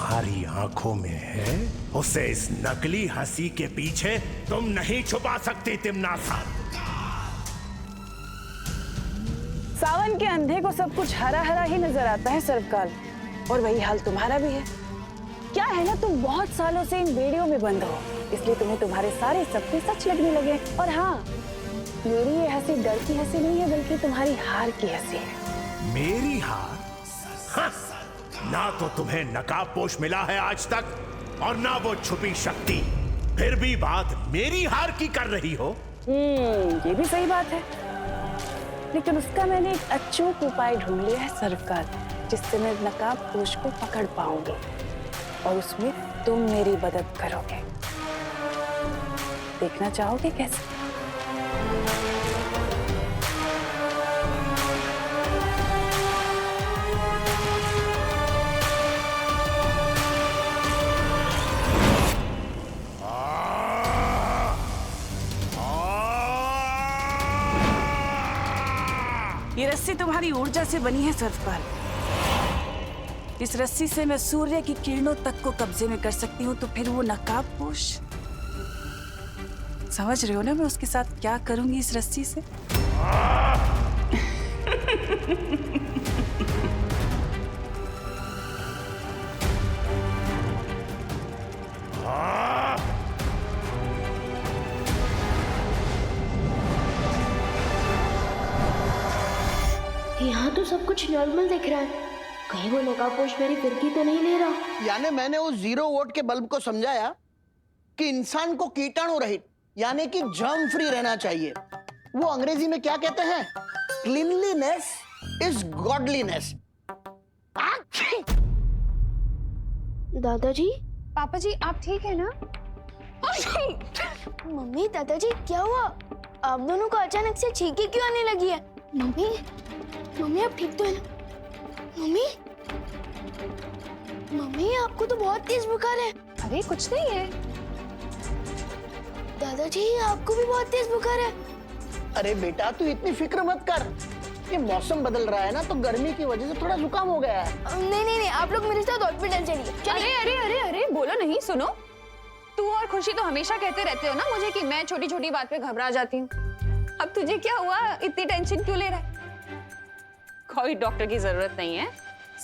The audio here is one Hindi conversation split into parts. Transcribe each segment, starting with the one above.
तुम्हारी आंखों में है उसे इस नकली हंसी के पीछे तुम नहीं छुपा सकती तिमनासा। सावन के अंधे को सब कुछ हरा हरा ही नजर आता है सर्वकाल, और वही हाल तुम्हारा भी है। क्या है ना, तुम बहुत सालों से इन बेड़ियों में बंद हो, इसलिए तुम्हें तुम्हारे सारे सपने सच लगने लगे। और हाँ, मेरी ये हंसी डर की हंसी नहीं है, बल्कि तुम्हारी हार की हंसी है। मेरी हार? हाँ, ना तो तुम्हें नकाबपोश मिला है आज तक, और ना वो छुपी शक्ति, फिर भी बात मेरी हार की कर रही हो। ये भी सही बात है, लेकिन उसका मैंने एक अचूक उपाय ढूंढ लिया है सर्वकाल, जिससे मैं नकाबपोश को पकड़ पाऊंगी, और उसमें तुम मेरी मदद करोगे। देखना चाहोगे कैसे? ये रस्सी तुम्हारी ऊर्जा से बनी है सर्वकाल। इस रस्सी से मैं सूर्य की किरणों तक को कब्जे में कर सकती हूँ, तो फिर वो नकाबपोश, समझ रहे हो ना मैं उसके साथ क्या करूंगी इस रस्सी से? यहाँ तो सब कुछ नॉर्मल दिख रहा है, कहीं वो नकाबपोश मेरी फिरकी तो नहीं ले रहा। यानी मैंने उस 0 वोल्ट के बल्ब को समझाया कि इंसान को कीटाणु रहित यानी कि जर्म फ्री रहना चाहिए। वो अंग्रेजी में क्या कहते हैं? Cleanliness is godliness. दादाजी, पापा जी आप ठीक है ना? मम्मी, दादाजी क्या हुआ? आप दोनों को अचानक से छींके क्यों आने लगी है? मम्मी, मम्मी आप ठीक तो है ना? मम्मी, मम्मी आपको तो बहुत तेज बुखार है। अरे कुछ नहीं है। दादाजी आपको भी बहुत तेज बुखार है। अरे बेटा तू इतनी फिक्र मत कर, ये मौसम बदल रहा है ना, तो गर्मी की वजह से थोड़ा जुकाम हो गया है। नहीं नहीं नहीं, आप लोग मेरे साथ हॉस्पिटल चलिए। अरे अरे अरे अरे बोलो नहीं, सुनो, तू और खुशी तो हमेशा कहते रहते हो ना मुझे कि मैं छोटी छोटी बात पे घबरा जाती हूँ। अब तुझे क्या हुआ, इतनी टेंशन क्यों ले रहा है? कोई डॉक्टर की जरूरत नहीं है,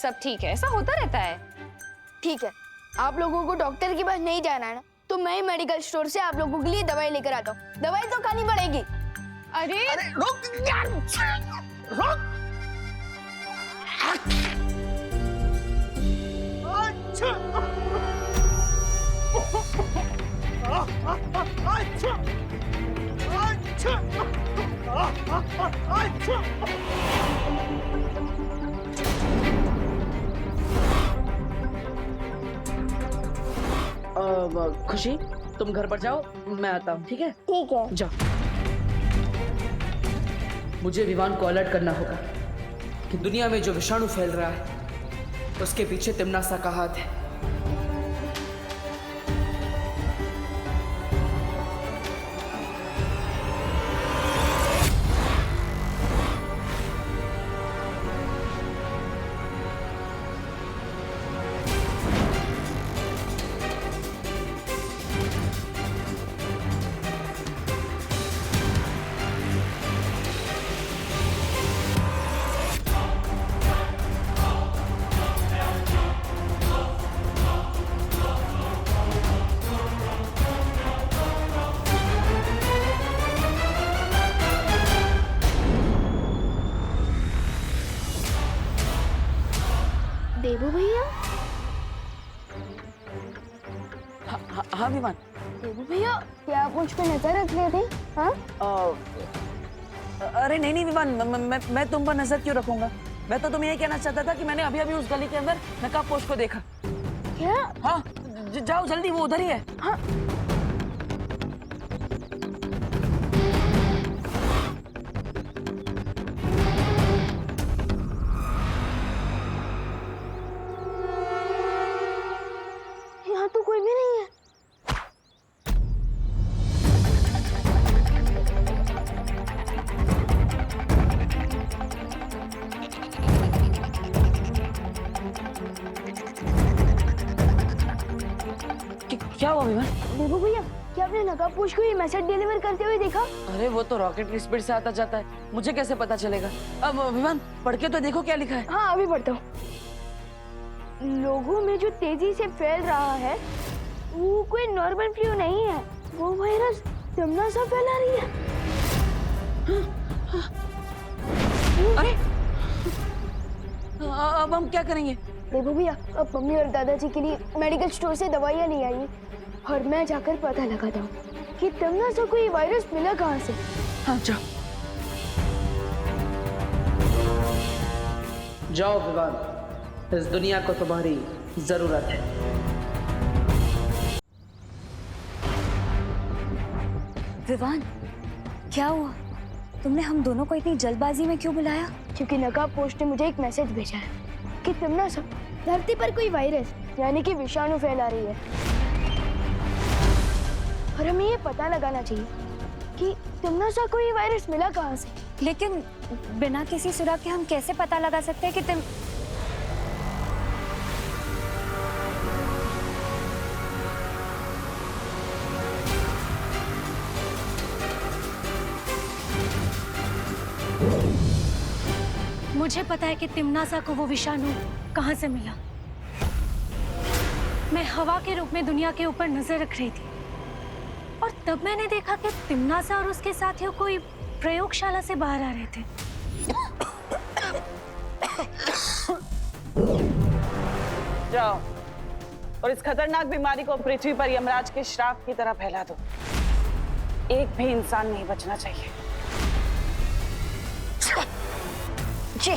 सब ठीक है, ऐसा होता रहता है। ठीक है, आप लोगों को डॉक्टर के पास नहीं जाना है ना, तो मैं ही मेडिकल स्टोर से आप लोगों के लिए दवाई लेकर आता हूँ। दवाई तो खानी पड़ेगी। अरे अरे रुक यार, रुक। अच्छा। अच्छा। अच्छा। खुशी तुम घर पर जाओ, मैं आता हूँ। ठीक है? ठीक है। जाओ। मुझे विवान को अलर्ट करना होगा कि दुनिया में जो विषाणु फैल रहा है उसके पीछे तिमनासा का हाथ है। देबू भैया, हाँ विमान। देबू भैया, क्या आप मुझ पे नजर रख रहे थे? हाँ? अरे नहीं नहीं विमान, मैं तुम पर नजर क्यों रखूंगा? मैं तो तुम्हें ये कहना चाहता था कि मैंने अभी अभी उस गली के अंदर नकाबपोश को देखा। क्या? हाँ, जाओ जल्दी, वो उधर ही है। हाँ। यहाँ तो कोई भी नहीं है। क्या हुआ विमान? देखो भैया, क्या आपने नकाबपोश को ये मैसेज डिलीवर करते हुए देखा? अरे वो तो रॉकेट की स्पीड से आता जाता है, मुझे कैसे पता चलेगा? अब विमान पढ़ के तो देखो क्या लिखा है। हाँ अभी पढ़ता हूँ। लोगों में जो तेजी से फैल रहा है वो कोई नॉर्मल फ्लू नहीं है, वो वायरस दमना सा फैला रही है। अरे अब हम क्या करेंगे? देखो भैया, अब मम्मी और दादाजी के लिए मेडिकल स्टोर से दवाइयाँ ले आई और मैं जाकर पता लगाता हूँ कि दमना सा को ये वायरस मिला कहाँ से। हाँ जाओ। जाओ विवान, इस दुनिया को तुम्हारी जरूरत है। विवान, क्या हुआ? तुमने हम दोनों को इतनी जल्दबाजी में क्यों बुलाया? क्योंकि नकाबपोश ने मुझे एक मैसेज भेजा है कि दमना सा धरती पर कोई वायरस यानी कि विषाणु फैला रही है और हमें ये पता लगाना चाहिए कि दमना सा को ये वायरस मिला कहाँ से। लेकिन बिना किसी सुराग के हम कैसे पता लगा सकते हैं कि तुम... मुझे पता है कि तिम्नासा को वो विषाणु कहाँ से मिला। मैं हवा के रूप में दुनिया के ऊपर नजर रख रही थी और तब मैंने देखा कि तिम्नासा और उसके साथियों कोई प्रयोगशाला से बाहर आ रहे थे। जाओ और इस खतरनाक बीमारी को पृथ्वी पर यमराज के श्राप की तरह फैला दो। एक भी इंसान नहीं बचना चाहिए। जी।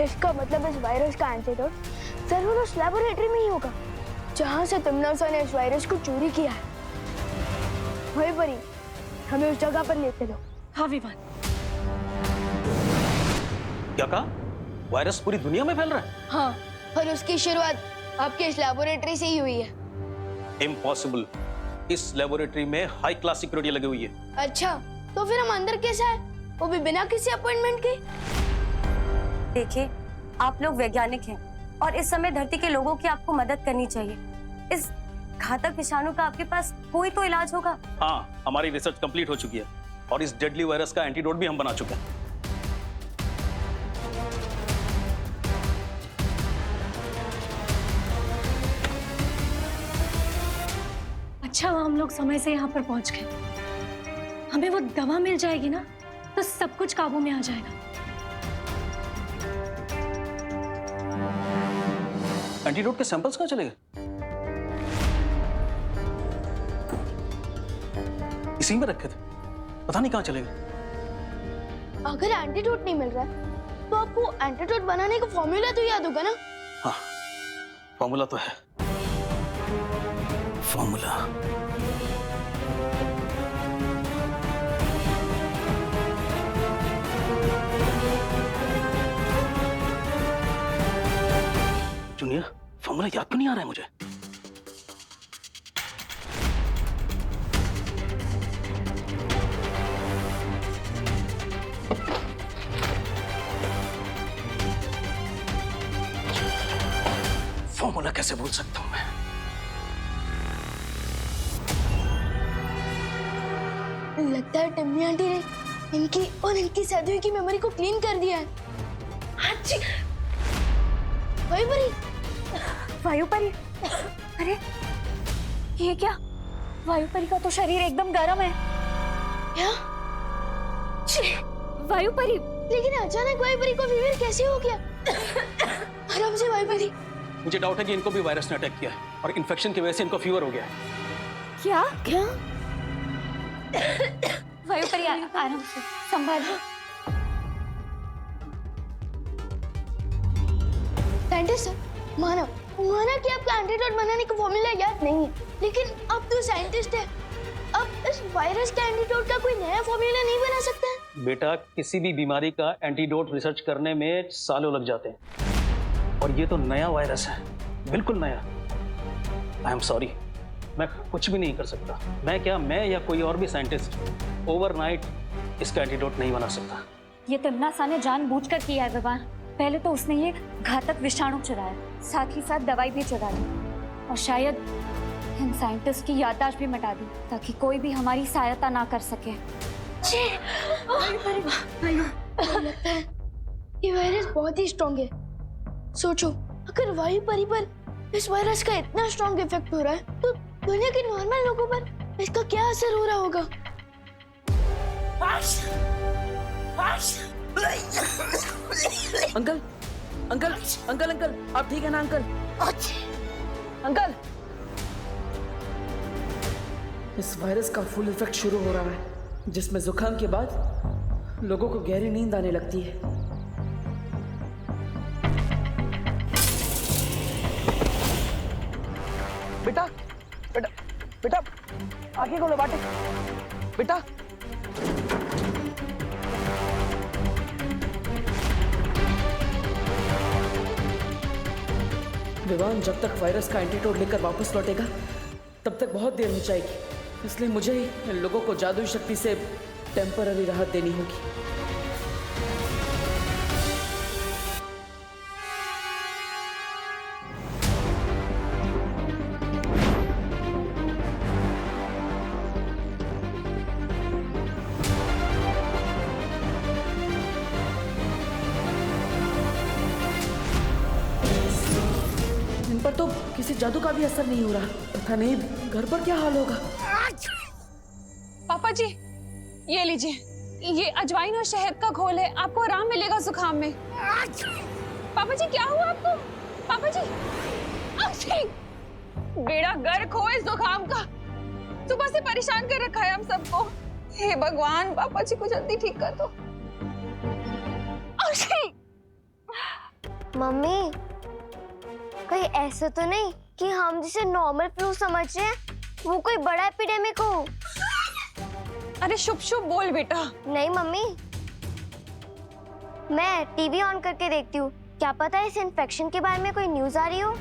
इसका मतलब इस वायरस का एंटीडोट जरूर उस लैबोरेटरी में ही होगा जहां से तिम्नासा ने इस वायरस को चोरी किया है। वही परी, हमें उस जगह पर लेते लो। हाँ विवान। क्या कहा? वायरस पूरी दुनिया में फैल रहा है? हाँ, और उसकी शुरुआत आपके इस लैबोरेटरी से ही हुई है। इम्पॉसिबल। इस लेबोरेटरी में हाई क्लास सिक्योरिटी लगी हुई है। अच्छा, तो फिर हम अंदर कैसे आए? वो भी बिना किसी अपॉइंटमेंट के? देखिए, आप लोग वैज्ञानिक हैं और इस समय धरती के लोगों की आपको मदद करनी चाहिए। इस घातक विषाणु का आपके पास कोई तो इलाज होगा। हाँ, हमारी रिसर्च कंप्लीट हो चुकी है और इस डेडली वायरस का एंटीडोट भी हम बना चुके हैं। अच्छा, हम लोग समय से यहाँ पर पहुँच गए। हमें वो दवा मिल जाएगी ना, तो सब कुछ काबू में आ जाएगा। एंटीडोट के सैंपल्स कहाँ चले गए? इसी में रखे थे, पता नहीं कहाँ चले गए। अगर एंटीडोट नहीं मिल रहा है तो आपको एंटीडोट बनाने का फॉर्मूला तो याद होगा ना? हाँ, फॉर्मूला तो है। फॉर्मूला जूनियर, फॉर्मूला याद तो नहीं आ रहा है मुझे। फॉर्मूला कैसे भूल सकता हूं मैं? लगता है टिम्मी आंटी ने इनकी और इनकी साथियों की मेमोरी को क्लीन कर दिया है। अच्छी। वही परी। वायुपरी, अरे ये क्या? वायुपरी का तो शरीर एकदम गर्म है। क्या? वायुपरी, लेकिन अचानक वायुपरी को फीवर कैसे हो गया? आराम से वायुपरी। मुझे डाउट है कि इनको भी वायरस ने अटैक किया है और इन्फेक्शन की वजह से इनको फीवर हो गया है। क्या? क्या? वायुपरी, आराम से संभालो। साइंटिस्ट सर, माना कि आपका एंटीडोट बनाने का फॉर्मूला याद नहीं है, लेकिन आप तो साइंटिस्ट हैं। अब इस वायरस के एंटीडोट का कोई नया फॉर्मूला नहीं बना सकता है? बेटा, किसी भी बीमारी का एंटीडोट रिसर्च करने में सालों लग जाते हैं और ये तो नया वायरस है, बिल्कुल नया। आई एम सॉरी, मैं कुछ भी नहीं कर सकता। मैं या कोई और भी साइंटिस्ट ओवरनाइट इसका एंटीडोट नहीं बना सकता। ये तिम्नासा ने जानबूझकर किया है विवान। पहले तो उसने ये घातक विषाणु चुराया, साथ ही साथ दवाई भी चुरा दी और शायद इन साइंटिस्ट की याददाश्त भी मिटा दी ताकि कोई भी हमारी सहायता ना कर सके। लगता है ये वायरस बहुत ही स्ट्रॉन्ग है। सोचो, अगर वायु परी पर इस वायरस का इतना स्ट्रॉन्ग इफेक्ट हो रहा है तो दुनिया के नॉर्मल लोगों पर इसका क्या असर हो रहा होगा? अंकल अंकल अंकल अंकल, आप ठीक है ना अंकल? अंकल, इस वायरस का फुल इफेक्ट शुरू हो रहा है, जिसमें जुकाम के बाद लोगों को गहरी नींद आने लगती है। बेटा बेटा बेटा, आंखें खोलो बाटे। बेटा विवान जब तक वायरस का एंटीडोट लेकर वापस लौटेगा तब तक बहुत देर हो जाएगी, इसलिए मुझे ही इन लोगों को जादुई शक्ति से टेम्पररी राहत देनी होगी। इन पर तो किसी जादू का भी असर नहीं हो रहा। पता नहीं घर पर क्या हाल होगा। पापा जी, ये लीजिए, ये अजवाइन और शहद का घोल है, आपको आराम मिलेगा जुकाम में। पापा जी, क्या हुआ आपको? पापा जी, बेड़ा गर्क हो इस जुकाम का, सुबह से परेशान कर रखा है हम सबको। हे भगवान, पापा जी को जल्दी ठीक कर दो। मम्मी, कोई ऐसा तो नहीं कि हम जिसे नॉर्मल फ्लू समझ रहे हैं वो कोई बड़ा एपिडेमिक हो? अरे शुभ शुभ बोल बेटा। नहीं मम्मी, मैं टीवी ऑन करके देखती हूँ, क्या पता इस इन्फेक्शन के बारे में कोई न्यूज आ रही हो।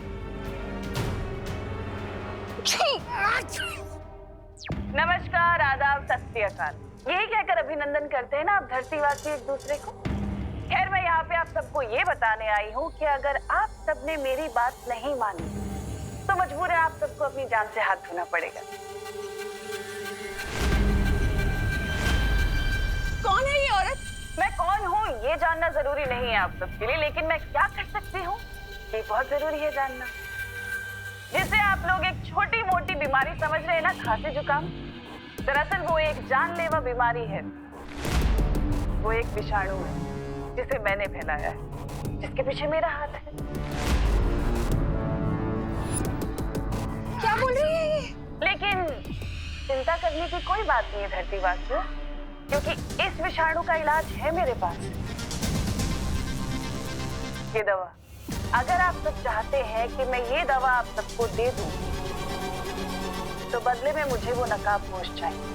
नमस्कार, आदाब, सत श्री अकाल, यही कहकर अभिनंदन करते हैं ना आप धरतीवासी एक दूसरे को। खैर, मैं यहाँ पे आप सबको ये बताने आई हूँ कि अगर आप सबने मेरी बात नहीं मानी तो मजबूर है आप सबको अपनी जान से हाथ धोना पड़ेगा। कौन है ये औरत? मैं कौन हूँ ये जानना जरूरी नहीं है आप सबके लिए, लेकिन मैं क्या कर सकती हूँ ये बहुत जरूरी है जानना। जिसे आप लोग एक छोटी मोटी बीमारी समझ रहे हैं ना, खांसी जुकाम, दरअसल वो एक जानलेवा बीमारी है। वो एक विषाणु है जिसे मैंने फैलाया है, जिसके पीछे मेरा हाथ है। क्या बोल रही है ये? लेकिन चिंता करने की कोई बात नहीं है धरतीवासियों, क्योंकि इस विषाणु का इलाज है मेरे पास। ये दवा, अगर आप सब चाहते हैं कि मैं ये दवा आप सबको दे दूं, तो बदले में मुझे वो नकाबपोश चाहिए।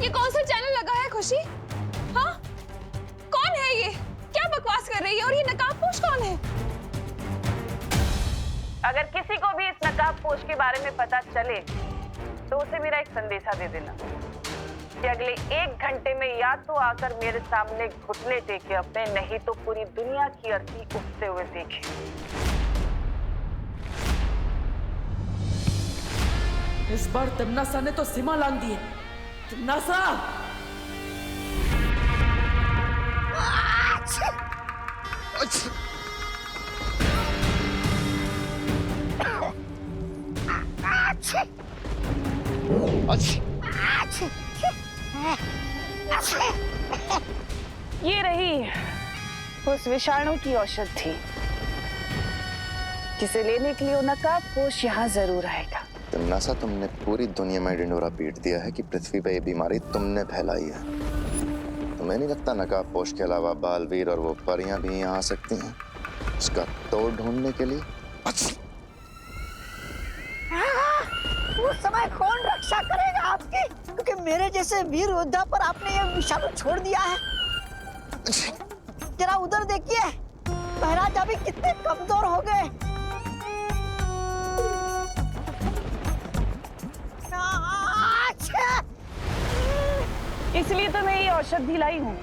ये कौन सा चैनल लगा है खुशी? हाँ, कौन है ये? क्या बकवास कर रही है? और ये नकाबपोश कौन है? अगर किसी को भी इस नकाबपोश के बारे में पता चले तो उसे मेरा एक संदेशा दे देना कि अगले 1 घंटे में या तो आकर मेरे सामने घुटने टेके अपने, नहीं तो पूरी दुनिया की अर्थी उठते हुए देखे। इस बार तिम्नासा ने तो सीमा लांघ दी है। तिम्नासा! ये रही उस विषाणु की औषधि जिसे लेने के लिए नकाबपोश यहाँ जरूर आएगा। तिम्नासा, तुमने पूरी दुनिया में ढिंढोरा पीट दिया है कि पृथ्वी पे ये बीमारी तुमने फैलाई है। तुम्हें नहीं लगता नकाबपोश के अलावा बालवीर और वो परियां भी यहाँ आ सकती हैं उसका तोड़ ढूंढने के लिए? उस समय कौन रक्षा करेगा आपकी? क्योंकि मेरे जैसे वीर योद्धा पर आपने ये विषाणु छोड़ दिया है। जरा उधर देखिए, महाराज अभी कितने कमजोर हो गए। इसलिए तो मैं ये औषधि लाई हूँ,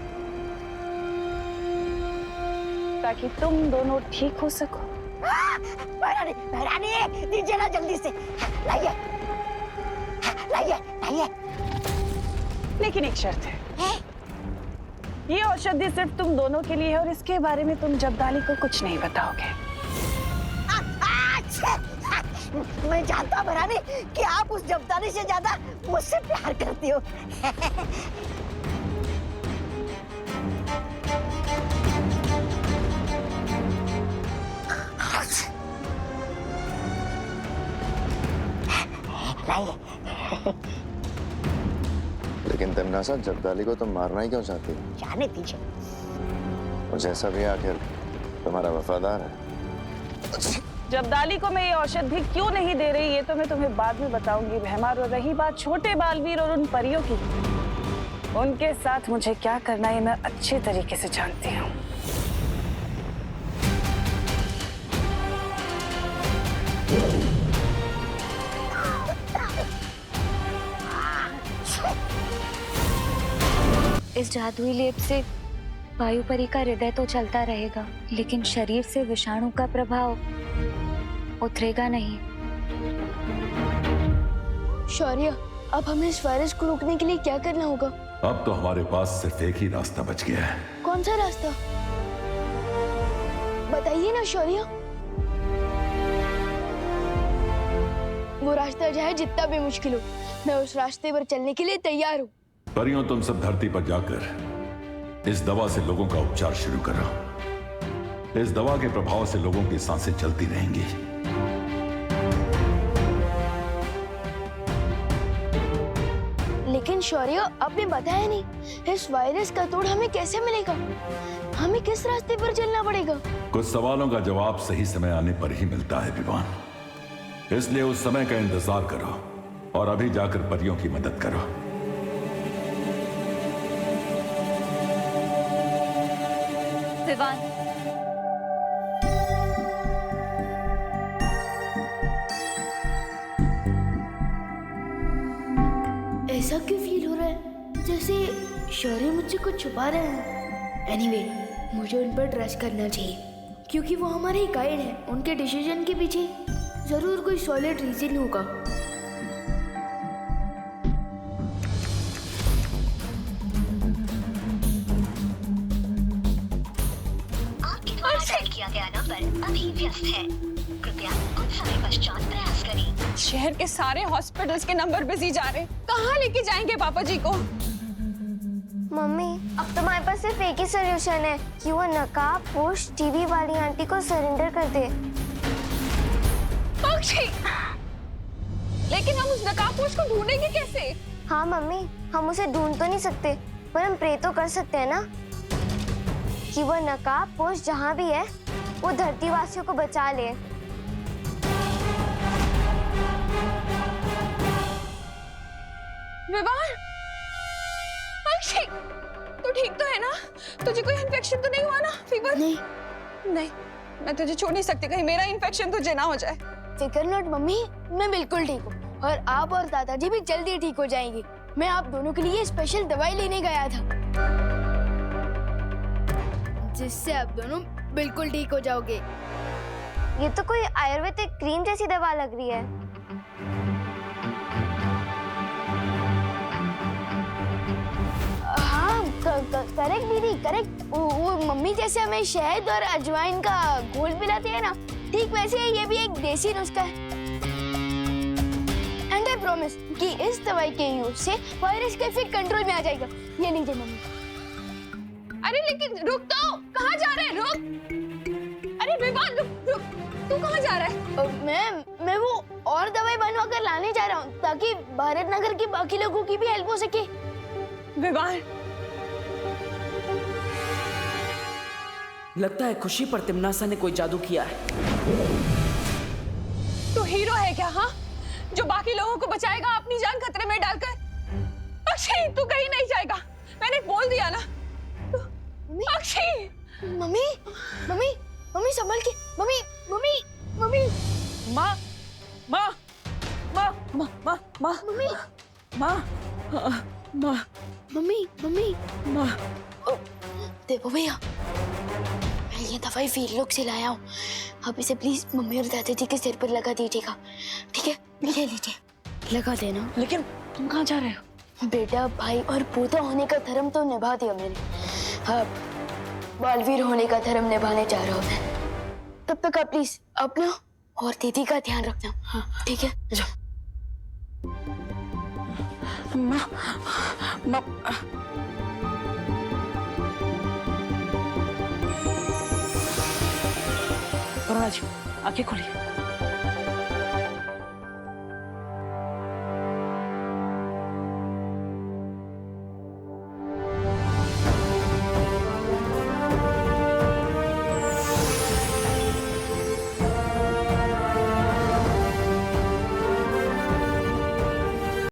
ताकि तुम दोनों ठीक हो सको। महारानी दीजिए ना जल्दी से। लाइए लाइए लाइए। लेकिन एक शर्त है, ये औषधि सिर्फ तुम दोनों के लिए है और इसके बारे में तुम जब्दाली को कुछ नहीं बताओगे। मैं जानता हूँ महारानी कि आप उस जब्दाली से ज्यादा मुझसे प्यार करती हो। लेकिन तमन्ना, जब्दाली को तुम मारना ही क्यों चाहती हो? जाने दीजिए। वो जैसा भी आखिर तुम्हारा वफादार है। जब्दाली को मैं ये औषधि क्यों नहीं दे रही, ये तो मैं तुम्हें बाद में बताऊंगी बहमार। और रही बात छोटे बालवीर और उन परियों की, उनके साथ मुझे क्या करना है मैं अच्छे तरीके से जानती हूँ। इस जादुई लेप से वायु परी का हृदय तो चलता रहेगा, लेकिन शरीर से विषाणु का प्रभाव उतरेगा नहीं। शौर्य, अब हमें इस वायरस को रोकने के लिए क्या करना होगा? अब तो हमारे पास सिर्फ एक ही रास्ता बच गया है। कौन सा रास्ता? बताइए ना शौर्य। वो रास्ता चाहे जितना भी मुश्किल हो, मैं उस रास्ते पर चलने के लिए तैयार हूँ। परियों, तुम सब धरती पर जाकर इस दवा से लोगों का उपचार शुरू करो। इस दवा के प्रभाव से लोगों की सांसें चलती रहेंगी। लेकिन शौर्य, आपने बताया नहीं, इस वायरस का तोड़ हमें कैसे मिलेगा? हमें किस रास्ते पर चलना पड़ेगा? कुछ सवालों का जवाब सही समय आने पर ही मिलता है विवान, इसलिए उस समय का इंतजार करो और अभी जाकर परियों की मदद करो। विवान, ऐसा क्यों फील हो रहा है जैसे शौर्य मुझसे कुछ छुपा रहे हैं? एनीवे, मुझे उन पर ट्रस्ट करना चाहिए क्योंकि वो हमारे गाइड हैं। उनके डिसीजन के पीछे जरूर कोई सॉलिड रीजन होगा। किया गया नंबर अभी व्यस्त है, कृपया कुछ समय पश्चात प्रयास करें। शहर के सारे हॉस्पिटल्स के नंबर बिजी जा रहे हैं। कहाँ लेके जाएंगे पापा जी को? मम्मी, अब तुम्हारे पास सिर्फ एक ही सोल्यूशन है कि वो नकाब पोश टीवी वाली आंटी को सरेंडर कर दे। पक्षी, लेकिन हम उस नकाबपोश को ढूंढेंगे कैसे? हाँ मम्मी, हम उसे ढूंढ तो नहीं सकते, पर हम प्रे तो कर सकते हैं ना कि वो नकाबपोश जहाँ भी है वो धरती वासियों को बचा ले। विवान, पक्षी, तू ठीक तो है ना? तुझे कोई इन्फेक्शन तो नहीं हुआ ना? फीवर? नहीं नहीं, मैं तुझे छोड़ नहीं सकती, कहीं मेरा इन्फेक्शन तुझे ना हो जाए। फिकर नॉट मम्मी, मैं बिल्कुल ठीक हूँ और आप और दादाजी भी जल्दी ठीक हो जाएंगे। मैं आप दोनों के लिए स्पेशल दवाई लेने गया था जिससे आप दोनों बिल्कुल ठीक हो जाओगे। ये तो कोई आयुर्वेदिक क्रीम जैसी दवा लग रही है। हाँ करेक्ट दीदी, करेक्ट। वो मम्मी जैसे हमें शहद और अजवाइन का घोल पिलाती है ना, ठीक वैसे ही ये भी एक देसी नुस्खा है। एंड आई प्रॉमिस कि इस दवाई के यूज से वायरस का इफेक्ट कंट्रोल में आ जाएगा। ये लीजिए मम्मी। अरे लेकिन रुक तो, कहाँ जा रहे हैं? रुक! अरे विवान, रुक! तू कहाँ जा रहा है? मैं वो और दवाई बनवा कर लाने जा रहा हूँ ताकि भारत नगर के बाकी लोगों की भी हेल्प हो सके। विवान, लगता है खुशी पर तिमनासा ने कोई जादू किया है। तू हीरो है क्या? हाँ, जो बाकी लोगों को बचाएगा अपनी जान खतरे में डालकर। अक्षय, तू कहीं नहीं जाएगा, मैंने बोल दिया ना। अक्षय! मम्मी, मम्मी, मम्मी संभल के। Mummy, mummy, mummy. माँ, माँ, माँ, माँ, माँ, माँ, मम्मी, माँ, माँ, मम्मी मम्मी माँ देखो भैया, मैं ये दवाई वीरलोक से लाया हूँ। आप इसे प्लीज मम्मी और दादाजी के सिर पर लगा दीजिएगा, ठीक है? ले लीजिए, लगा देना। लेकिन तुम कहाँ जा रहे हो? बेटा, भाई और पोता होने का धर्म तो निभा दिया मैंने, अब बालवीर होने का धर्म निभाने जा रहा हूँ मैं। तब तक आप प्लीज अपना और दीदी का ध्यान रखना, हाँ ठीक है? माँ माँ करुणा जी, आंखें खोलिए।